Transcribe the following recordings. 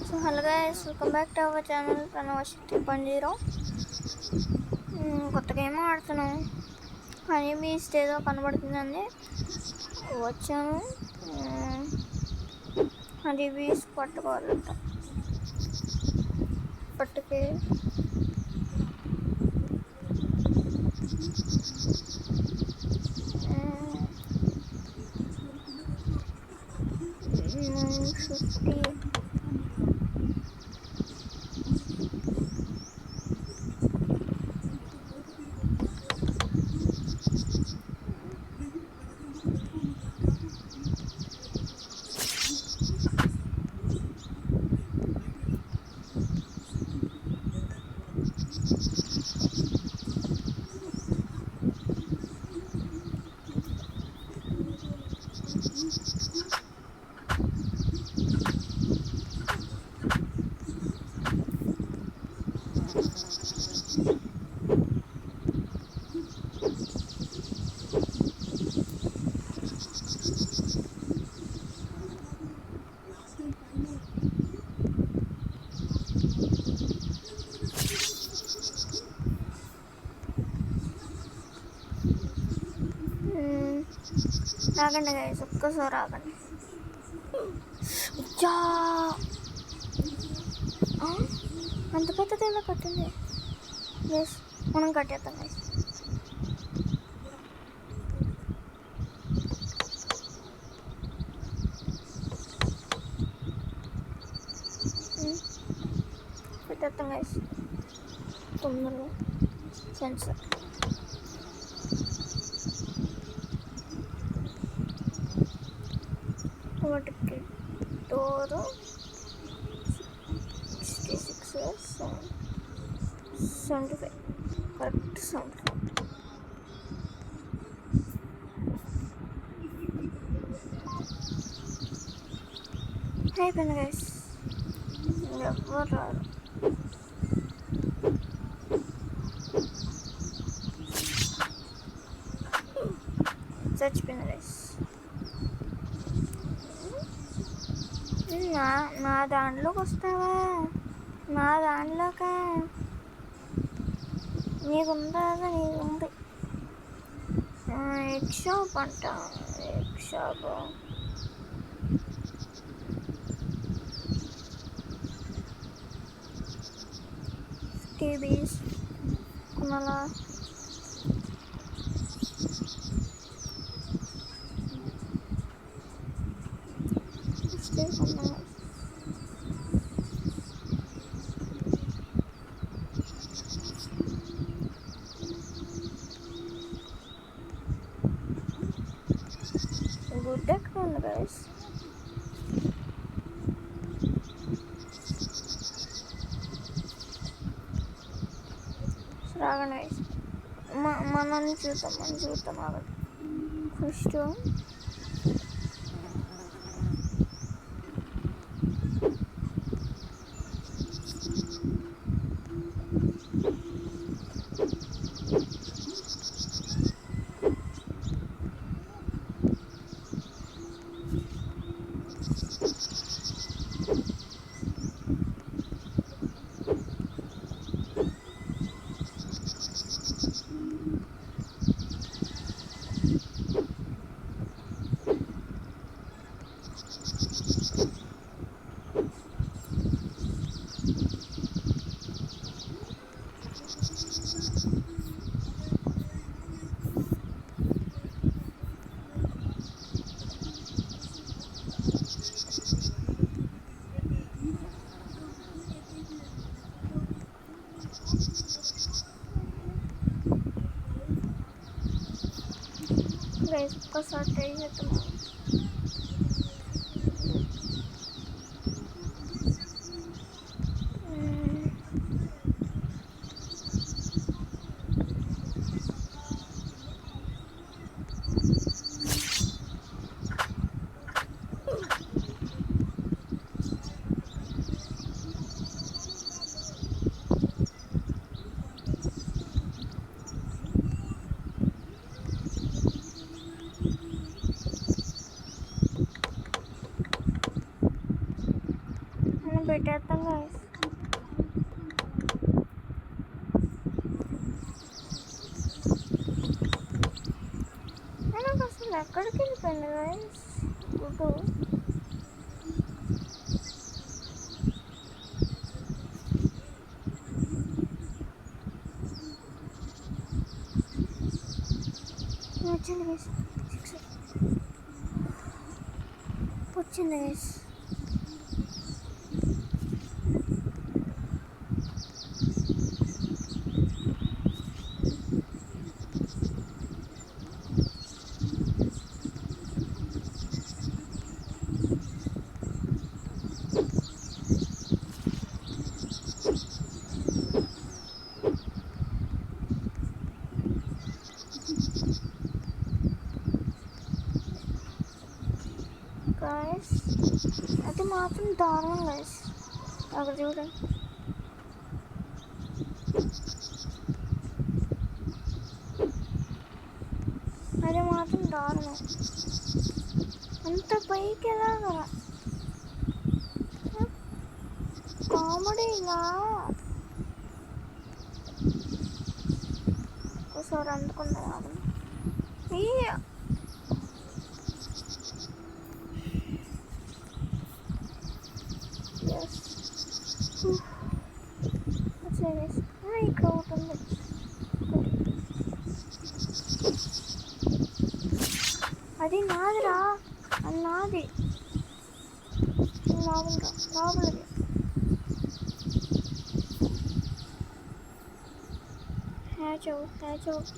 So hello guys, welcome back to our channel Pranavashakti 3.0. కొత్త game ఆడుతున్నాం. Honey beast ఏదో కనబడుతుందండి, వచ్చాము. Honey beast పట్టుకోవాలంట. పట్టుకే ఆగండి గైస్, ఒక్కసారి ఆగండి. అంత పెద్దది ఎలా కట్టింది గైస్? మనం కట్టేద్దాం గైస్. పెట్టేద్దాం గైస్ తొందరగా. సెన్సర్ వాటికి డోరు 66 75 కరెక్ట్ 75 అయిపోయింది గైస్. ఎవరు రారు. చచ్చిపోయింది గైస్. నా దాంట్లోకి వస్తావా? నా దాంట్లోకా? నీకుందా? నీకుంది. ఎగ్ షాప్ అంట. ఎగ్ షాప్ టీవీస్ కొనాలా? గుడ్ ఎక్కడ ఉంది గైస్? రాగండి గైస్, మనల్ని చూద్దాం ఆగండి. ఫస్ట్ గైస్ ఒక్కసారి ట్రై చేద్దాం. మనం పెట్టేస్తాం guys. నాకు అసలు ఎక్కడికి వెళ్ళిపోయింది guys గుడ్డు. వచ్చింది guys, 6 వచ్చింది guys. Guys, అది మాత్రం దారుణం guys. అక్కడ చూడండి, అది మాత్రం దారుణం. అంత పైకి ఎలాగా కామెడీగా ఒకసారి అందుకుంటా కాదు. ఇక్కడ ఉంటుంది, అది నాదిరా, అది నాది. లోపలికి హ్యాచ్ అవుట్.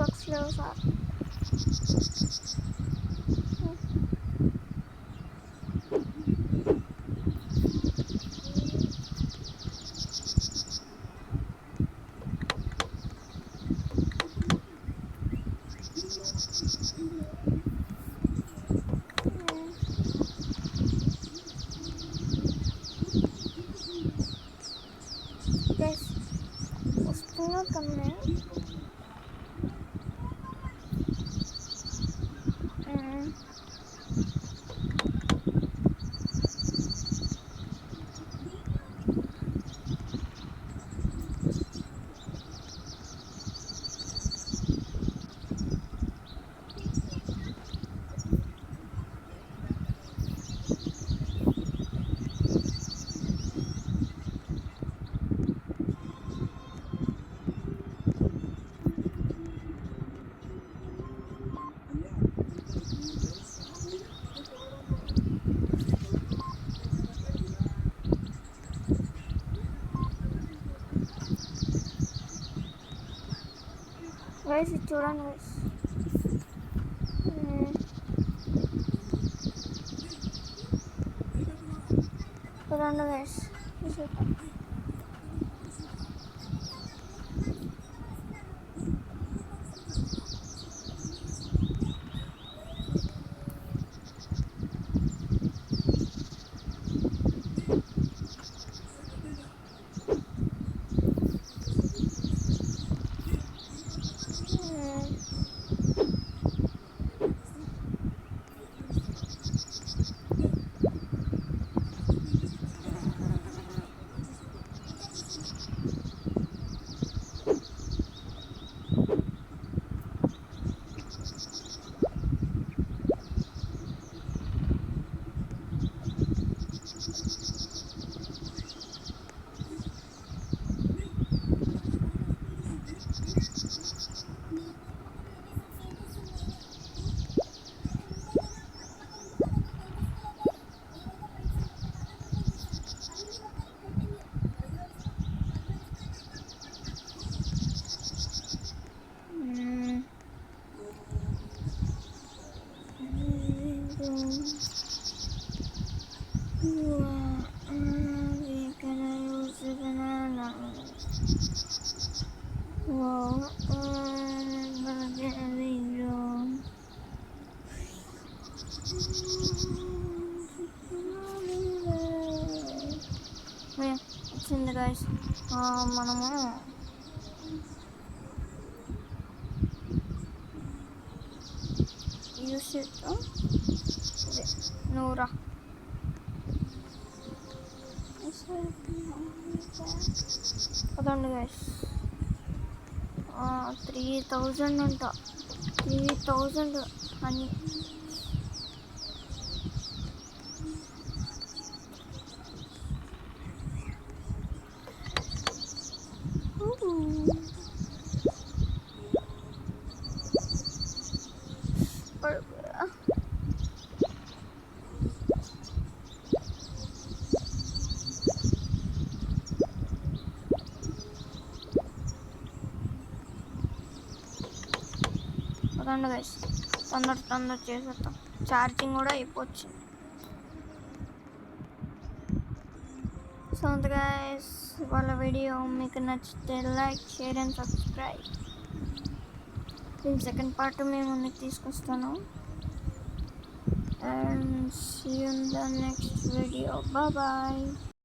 బక్స్ లేవు సార్. వస్తున్నా కన్నా guys, ఇది చూడండి guys. చూడండి guys, వచ్చింది గైస్. మనము యూస్ చేద్దాం. మంచిది. నువ్వు రా. పదండి గైస్. 3000 అంట. 3000 అని. పదండి గైస్, తొందర చేసేద్దాం. ఛార్జింగ్ కూడా అయిపోవచ్చు. సో గైస్, వాళ్ళ వీడియో మీకు నచ్చితే లైక్, షేర్ అండ్ సబ్స్క్రైబ్. దీని సెకండ్ పార్ట్ మేము ముందుకు తీసుకొస్తాను. And see you in the next video. Bye bye.